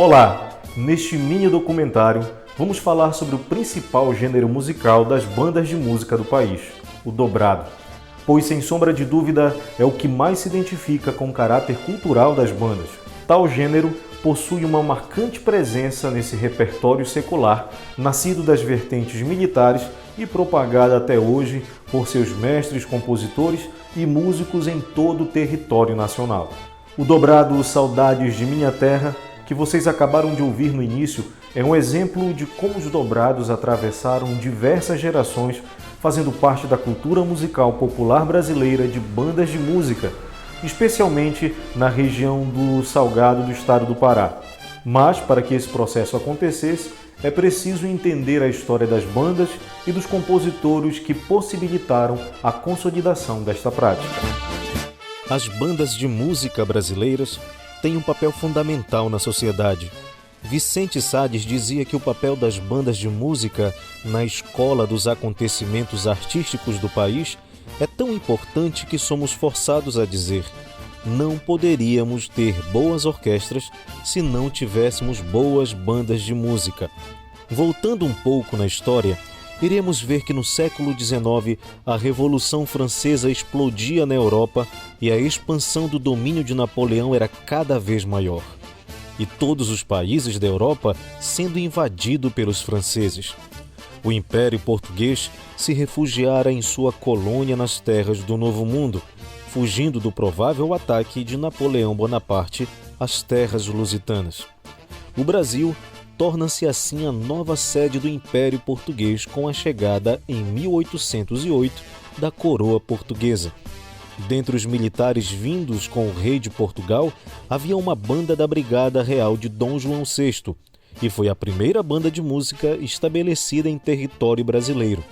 Olá! Neste mini documentário, vamos falar sobre o principal gênero musical das bandas de música do país, o dobrado. Pois, sem sombra de dúvida, é o que mais se identifica com o caráter cultural das bandas. Tal gênero possui uma marcante presença nesse repertório secular, nascido das vertentes militares e propagado até hoje por seus mestres, compositores e músicos em todo o território nacional. O dobrado Saudades de Minha Terra, que vocês acabaram de ouvir no início, é um exemplo de como os dobrados atravessaram diversas gerações, fazendo parte da cultura musical popular brasileira de bandas de música, especialmente na região do Salgado do estado do Pará. Mas, para que esse processo acontecesse, é preciso entender a história das bandas e dos compositores que possibilitaram a consolidação desta prática. As bandas de música brasileiras têm um papel fundamental na sociedade. Vicente Sades dizia que o papel das bandas de música na escola dos acontecimentos artísticos do país é tão importante que somos forçados a dizer: não poderíamos ter boas orquestras se não tivéssemos boas bandas de música. Voltando um pouco na história, iremos ver que no século XIX a Revolução Francesa explodia na Europa e a expansão do domínio de Napoleão era cada vez maior. E todos os países da Europa sendo invadidos pelos franceses. O Império Português se refugiara em sua colônia nas terras do Novo Mundo, fugindo do provável ataque de Napoleão Bonaparte às terras lusitanas. O Brasil torna-se assim a nova sede do Império Português com a chegada, em 1808, da coroa portuguesa. Dentre os militares vindos com o rei de Portugal, havia uma banda da Brigada Real de Dom João VI, e foi a primeira banda de música estabelecida em território brasileiro.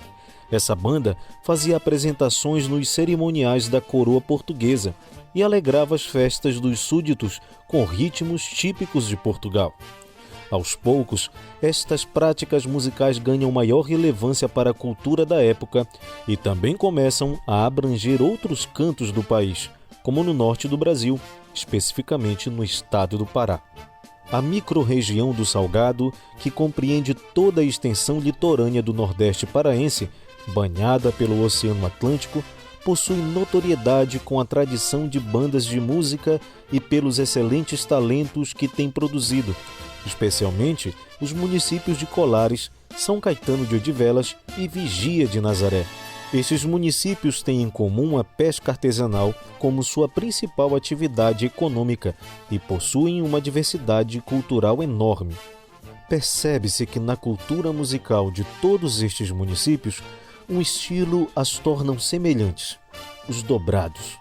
Essa banda fazia apresentações nos cerimoniais da coroa portuguesa e alegrava as festas dos súditos com ritmos típicos de Portugal. Aos poucos, estas práticas musicais ganham maior relevância para a cultura da época e também começam a abranger outros cantos do país, como no norte do Brasil, especificamente no estado do Pará. A microrregião do Salgado, que compreende toda a extensão litorânea do Nordeste paraense, banhada pelo Oceano Atlântico, possui notoriedade com a tradição de bandas de música e pelos excelentes talentos que tem produzido, especialmente os municípios de Colares, São Caetano de Odivelas e Vigia de Nazaré. Estes municípios têm em comum a pesca artesanal como sua principal atividade econômica e possuem uma diversidade cultural enorme. Percebe-se que na cultura musical de todos estes municípios, um estilo as tornam semelhantes: os dobrados.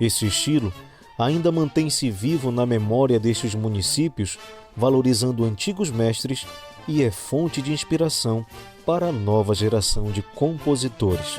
Esse estilo ainda mantém-se vivo na memória destes municípios, valorizando antigos mestres, e é fonte de inspiração para a nova geração de compositores.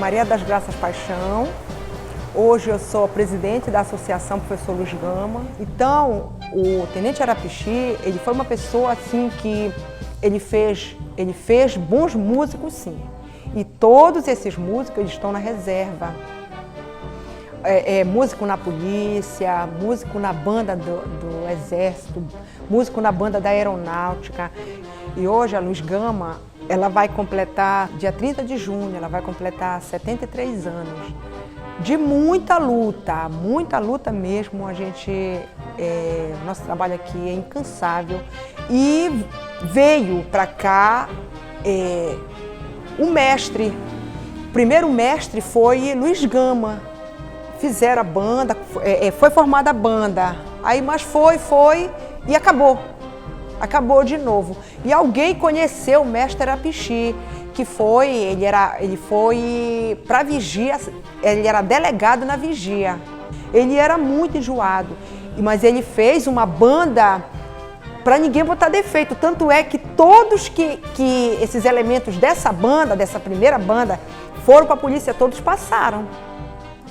Maria das Graças Paixão. Hoje eu sou presidente da Associação Professor Luiz Gama. Então, o Tenente Arapixi, ele foi uma pessoa assim que ele fez bons músicos, sim. E todos esses músicos eles estão na reserva. Músico na polícia, músico na banda do Exército, músico na banda da Aeronáutica. E hoje a Luiz Gama, ela vai completar, dia 30 de junho, ela vai completar 73 anos. De muita luta mesmo. Nosso trabalho aqui é incansável. E veio para cá o mestre. O primeiro mestre foi Luiz Gama. Fizeram a banda, foi formada a banda. Mas foi e acabou. Acabou de novo. E alguém conheceu o mestre Arapixi, que ele foi para vigia, ele era delegado na vigia. Ele era muito enjoado, mas ele fez uma banda para ninguém botar defeito. Tanto é que todos que esses elementos dessa banda, dessa primeira banda, foram para a polícia, todos passaram.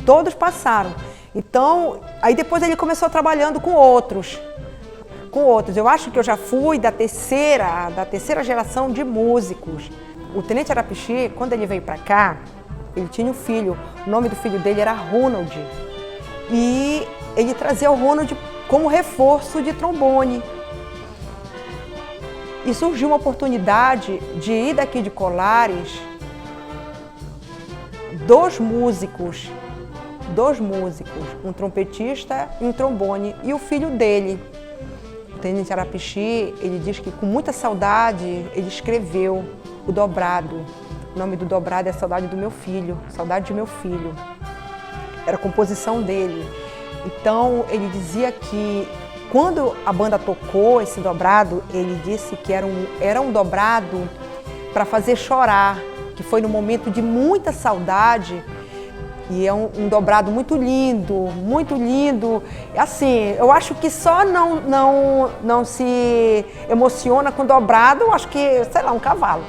Todos passaram. Então, aí depois ele começou trabalhando com outros. Eu acho que eu já fui da terceira geração de músicos. O Tenente Arapixi, quando ele veio para cá, ele tinha um filho. O nome do filho dele era Ronald. E ele trazia o Ronald como reforço de trombone. E surgiu uma oportunidade de ir daqui de Colares, dois músicos, um trompetista e um trombone, e o filho dele. O Tenente Arapixi, ele diz que com muita saudade ele escreveu o dobrado. O nome do dobrado é Saudade do Meu Filho, Saudade de Meu Filho. Era a composição dele. Então ele dizia que quando a banda tocou esse dobrado, ele disse que era um dobrado para fazer chorar, que foi num momento de muita saudade. E é um dobrado muito lindo, muito lindo. Assim, eu acho que só não se emociona com dobrado, eu acho que, sei lá, um cavalo.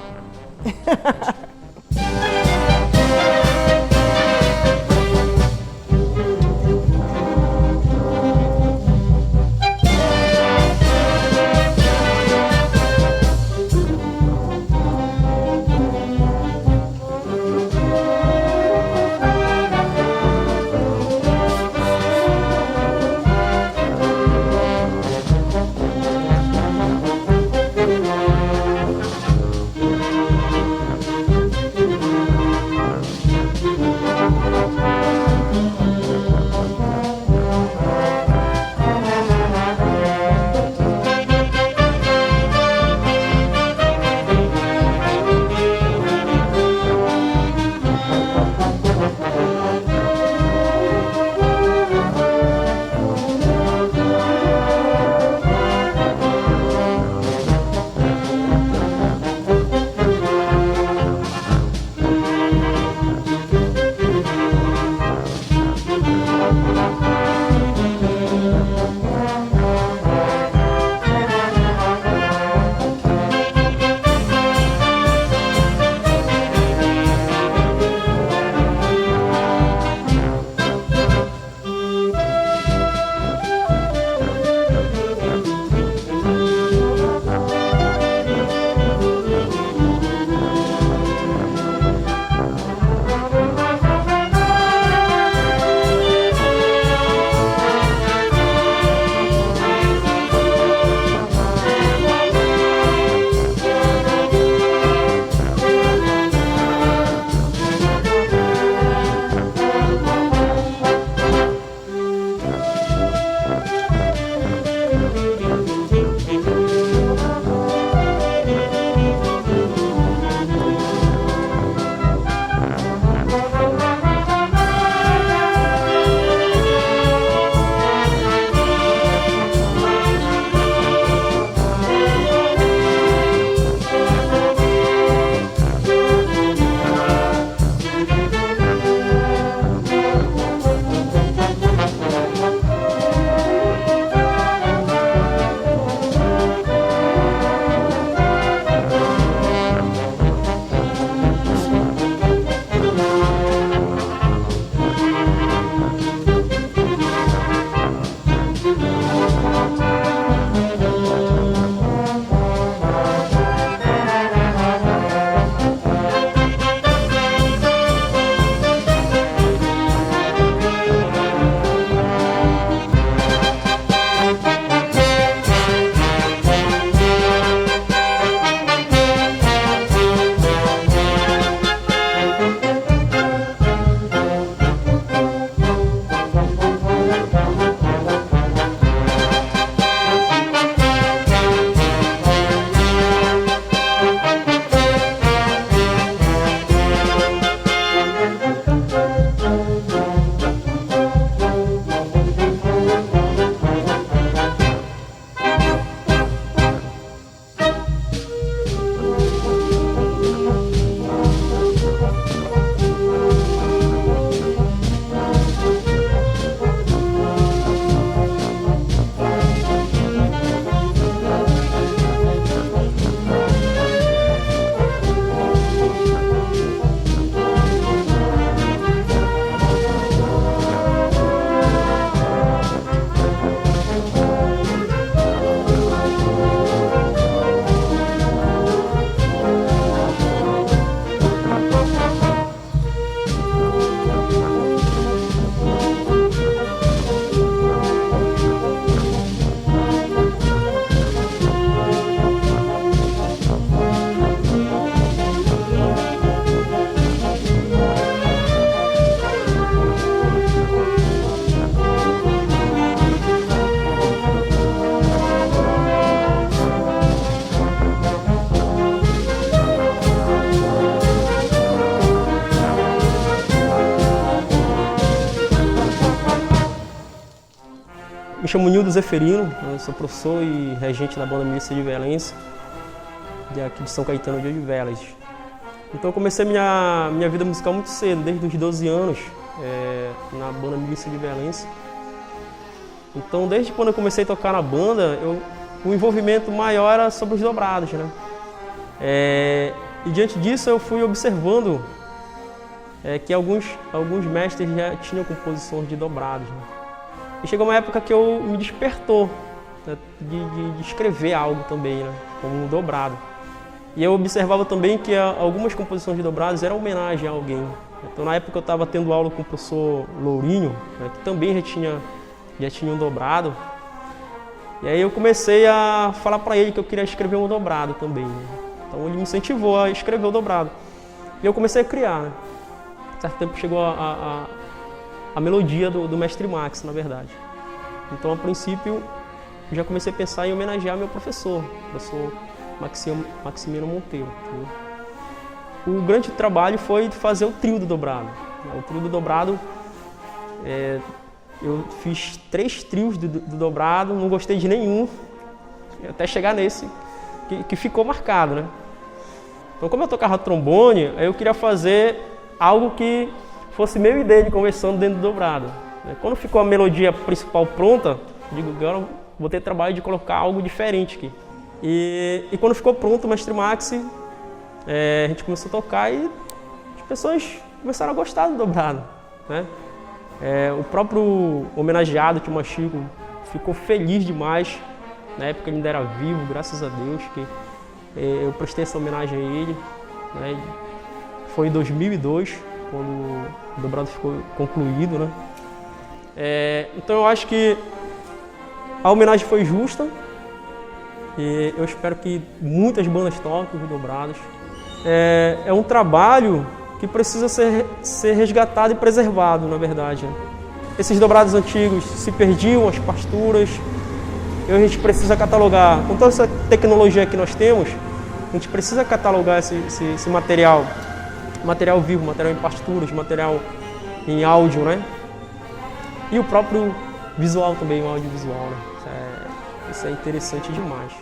Me chamo Nildo Zeferino, eu sou professor e regente da banda Milícia de Velense, aqui de São Caetano de Odivelas. Então eu comecei minha vida musical muito cedo, desde os 12 anos, na banda Milícia de Velense. Então desde quando eu comecei a tocar na banda, o envolvimento maior era sobre os dobrados, né? E diante disso eu fui observando que alguns mestres já tinham composições de dobrados, né? E chegou uma época que me despertou, né, de escrever algo também, né, como um dobrado. E eu observava também que algumas composições de dobrados eram homenagem a alguém. Então na época eu estava tendo aula com o professor Lourinho, né, que também já tinha um dobrado. E aí eu comecei a falar para ele que eu queria escrever um dobrado também, né? Então ele me incentivou a escrever o dobrado. E eu comecei a criar, né? Certo tempo chegou a melodia do Mestre Max, na verdade. Então, a princípio, já comecei a pensar em homenagear meu professor Maximiano Monteiro. O grande trabalho foi fazer o trio do dobrado. O trio do dobrado, eu fiz 3 trios do dobrado, não gostei de nenhum, até chegar nesse, que ficou marcado, né? Então, como eu tocava trombone, eu queria fazer algo que fosse meu e dele conversando dentro do dobrado. Quando ficou a melodia principal pronta, digo, agora vou ter trabalho de colocar algo diferente aqui. E quando ficou pronto o Mestre Max, a gente começou a tocar e as pessoas começaram a gostar do dobrado, né? O próprio homenageado, Tio Machico, ficou feliz demais. Na época ele ainda era vivo, graças a Deus, que eu prestei essa homenagem a ele, né? Foi em 2002, quando o dobrado ficou concluído, né? Então eu acho que a homenagem foi justa e eu espero que muitas bandas toquem os dobrados. É um trabalho que precisa ser resgatado e preservado, na verdade. Esses dobrados antigos se perdiam, as partituras, e a gente precisa catalogar. Com toda essa tecnologia que nós temos, a gente precisa catalogar esse material vivo, material em partituras, material em áudio, né? E o próprio visual também, o audiovisual, né? Isso é interessante demais.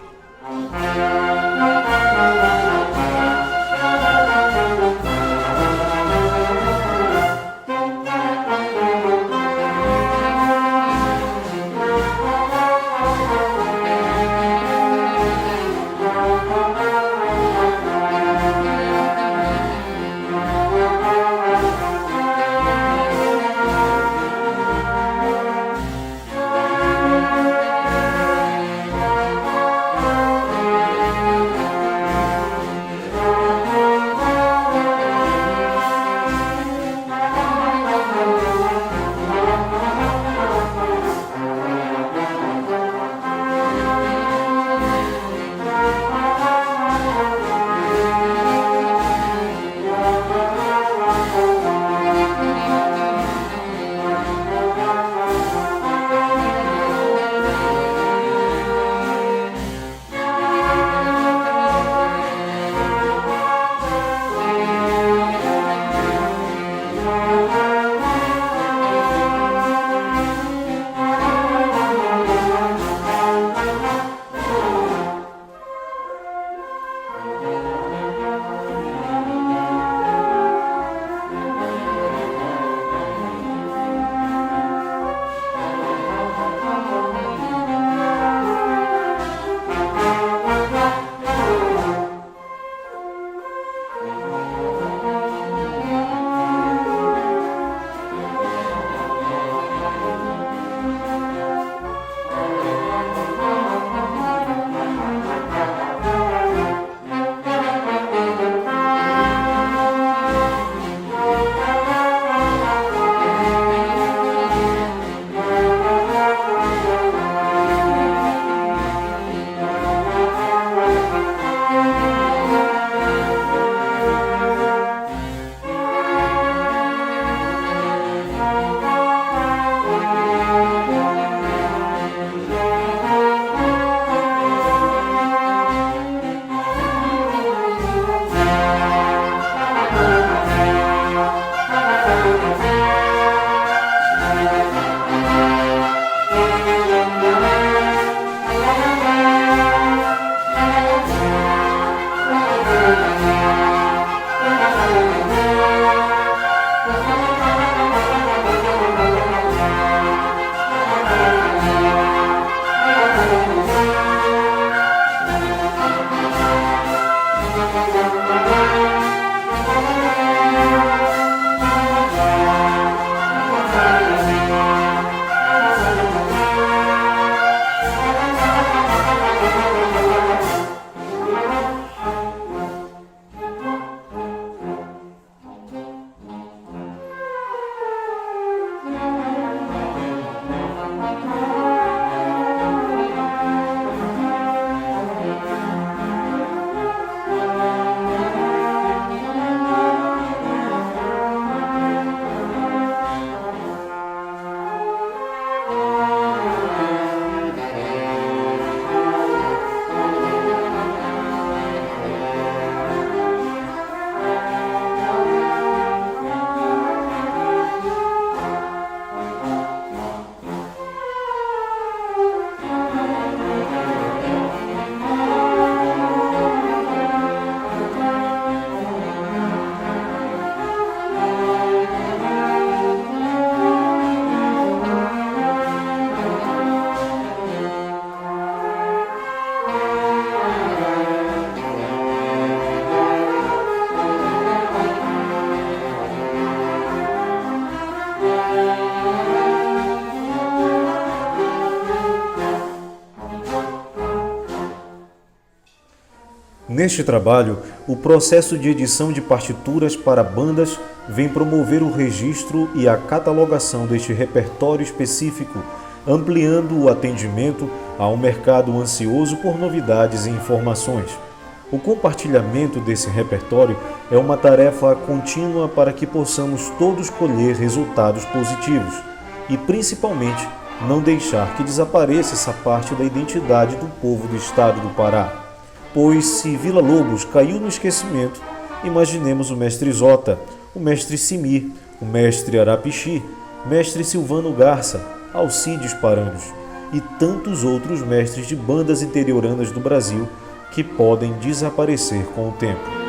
Neste trabalho, o processo de edição de partituras para bandas vem promover o registro e a catalogação deste repertório específico, ampliando o atendimento a um mercado ansioso por novidades e informações. O compartilhamento desse repertório é uma tarefa contínua para que possamos todos colher resultados positivos e, principalmente, não deixar que desapareça essa parte da identidade do povo do estado do Pará. Pois se Vila Lobos caiu no esquecimento, imaginemos o mestre Zota, o mestre Simir, o mestre Arapixi, mestre Silvano Garça, Alcides Paranhos e tantos outros mestres de bandas interioranas do Brasil que podem desaparecer com o tempo.